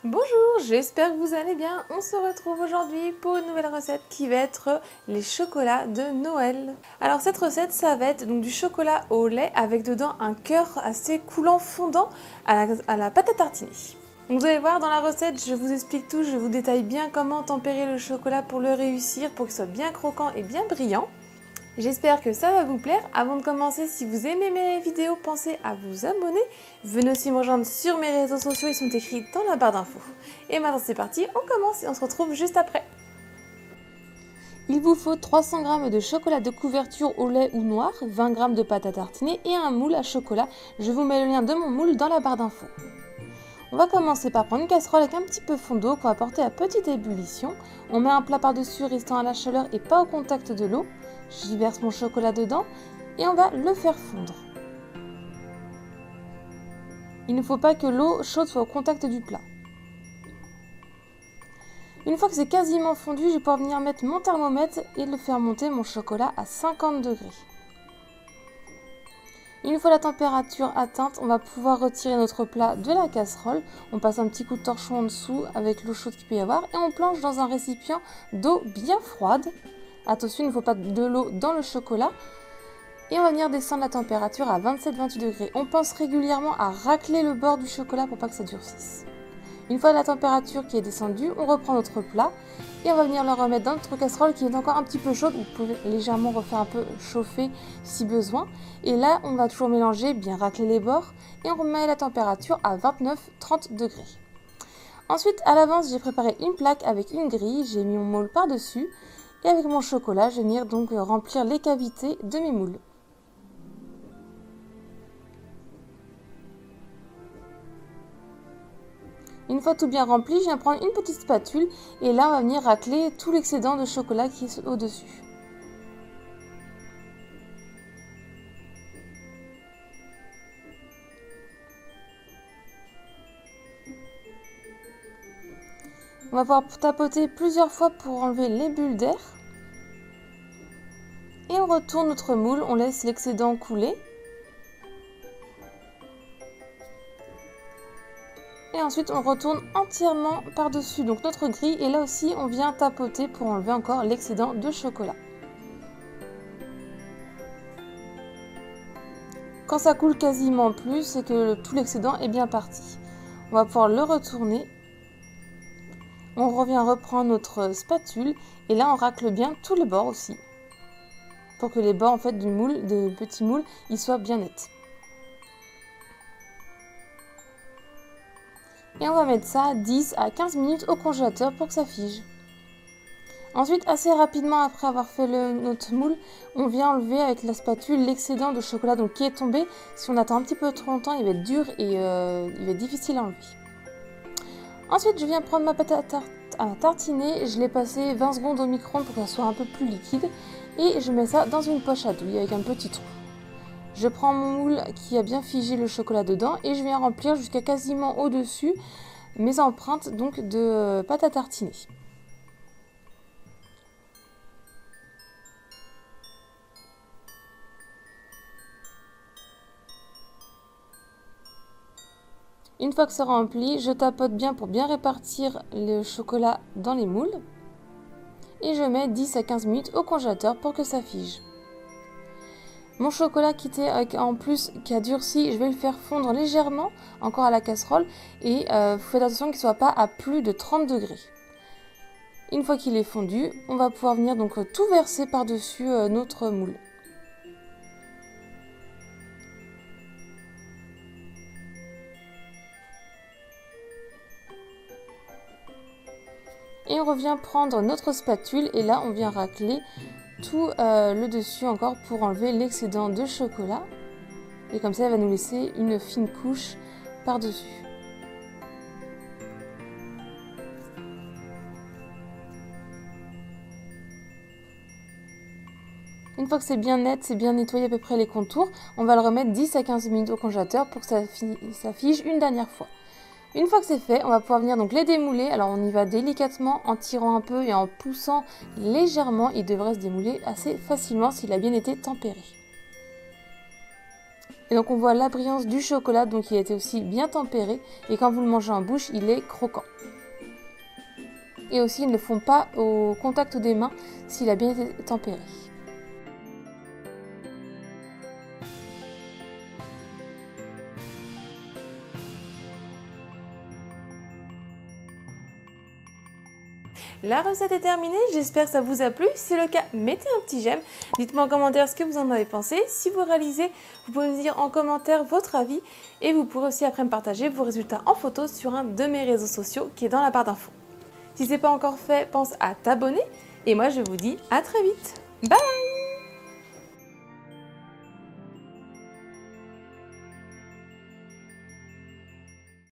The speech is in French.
Bonjour, j'espère que vous allez bien. On se retrouve aujourd'hui pour une nouvelle recette qui va être les chocolats de Noël. Alors cette recette, ça va être donc du chocolat au lait avec dedans un cœur assez coulant fondant à la pâte à tartiner. Donc vous allez voir dans la recette, je vous explique tout, je vous détaille bien comment tempérer le chocolat pour le réussir, pour qu'il soit bien croquant et bien brillant. J'espère que ça va vous plaire. Avant de commencer, si vous aimez mes vidéos, pensez à vous abonner. Venez aussi me rejoindre sur mes réseaux sociaux, ils sont écrits dans la barre d'infos. Et maintenant c'est parti, on commence et on se retrouve juste après. Il vous faut 300 g de chocolat de couverture au lait ou noir, 20 g de pâte à tartiner et un moule à chocolat. Je vous mets le lien de mon moule dans la barre d'infos. On va commencer par prendre une casserole avec un petit peu fond d'eau qu'on va porter à petite ébullition. On met un plat par-dessus restant à la chaleur et pas au contact de l'eau. J'y verse mon chocolat dedans et on va le faire fondre. Il ne faut pas que l'eau chaude soit au contact du plat. Une fois que c'est quasiment fondu, je vais pouvoir venir mettre mon thermomètre et le faire monter mon chocolat à 50 degrés. Une fois la température atteinte, on va pouvoir retirer notre plat de la casserole. On passe un petit coup de torchon en dessous avec l'eau chaude qu'il peut y avoir et on plonge dans un récipient d'eau bien froide. Attention, il ne faut pas de l'eau dans le chocolat. Et on va venir descendre la température à 27-28 degrés. On pense régulièrement à racler le bord du chocolat pour pas que ça durcisse. Une fois la température qui est descendue, on reprend notre plat et on va venir le remettre dans notre casserole qui est encore un petit peu chaude. Vous pouvez légèrement refaire un peu chauffer si besoin. Et là, on va toujours mélanger, bien racler les bords et on remet la température à 29-30 degrés. Ensuite, à l'avance, j'ai préparé une plaque avec une grille. J'ai mis mon moule par-dessus et avec mon chocolat, je vais venir donc remplir les cavités de mes moules. Une fois tout bien rempli, je viens prendre une petite spatule et là on va venir racler tout l'excédent de chocolat qui est au-dessus. On va pouvoir tapoter plusieurs fois pour enlever les bulles d'air. Et on retourne notre moule, on laisse l'excédent couler. Et ensuite on retourne entièrement par-dessus donc notre grille et là aussi on vient tapoter pour enlever encore l'excédent de chocolat. Quand ça coule quasiment plus, c'est que tout l'excédent est bien parti. On va pouvoir le retourner. On revient reprendre notre spatule et là on racle bien tous les bords aussi. Pour que les bords en fait du moule, des petits moules, ils soient bien nets. Et on va mettre ça 10 à 15 minutes au congélateur pour que ça fige. Ensuite, assez rapidement après avoir fait notre moule, on vient enlever avec la spatule l'excédent de chocolat donc, qui est tombé. Si on attend un petit peu trop longtemps, il va être dur et il va être difficile à enlever. Ensuite, je viens prendre ma pâte à tartiner. Je l'ai passé 20 secondes au micro-ondes pour qu'elle soit un peu plus liquide. Et je mets ça dans une poche à douille avec un petit trou. Je prends mon moule qui a bien figé le chocolat dedans et je viens remplir jusqu'à quasiment au-dessus mes empreintes donc de pâte à tartiner. Une fois que c'est rempli, je tapote bien pour bien répartir le chocolat dans les moules et je mets 10 à 15 minutes au congélateur pour que ça fige. Mon chocolat qui a durci, je vais le faire fondre légèrement encore à la casserole et faites attention qu'il ne soit pas à plus de 30 degrés. Une fois qu'il est fondu, on va pouvoir venir donc tout verser par-dessus notre moule. Et on revient prendre notre spatule et là on vient racler tout le dessus encore pour enlever l'excédent de chocolat. Et comme ça, elle va nous laisser une fine couche par-dessus. Une fois que c'est bien net, c'est bien nettoyé à peu près les contours, on va le remettre 10 à 15 minutes au congélateur pour que ça fige une dernière fois. Une fois que c'est fait, on va pouvoir venir donc les démouler. Alors on y va délicatement en tirant un peu et en poussant légèrement. Il devrait se démouler assez facilement s'il a bien été tempéré. Et donc on voit la brillance du chocolat, donc il a été aussi bien tempéré. Et quand vous le mangez en bouche, il est croquant. Et aussi, ils ne font pas au contact des mains s'il a bien été tempéré. La recette est terminée, j'espère que ça vous a plu. Si c'est le cas, mettez un petit j'aime. Dites-moi en commentaire ce que vous en avez pensé. Si vous réalisez, vous pouvez me dire en commentaire votre avis. Et vous pourrez aussi après me partager vos résultats en photo sur un de mes réseaux sociaux qui est dans la barre d'infos. Si ce n'est pas encore fait, pense à t'abonner. Et moi, je vous dis à très vite. Bye!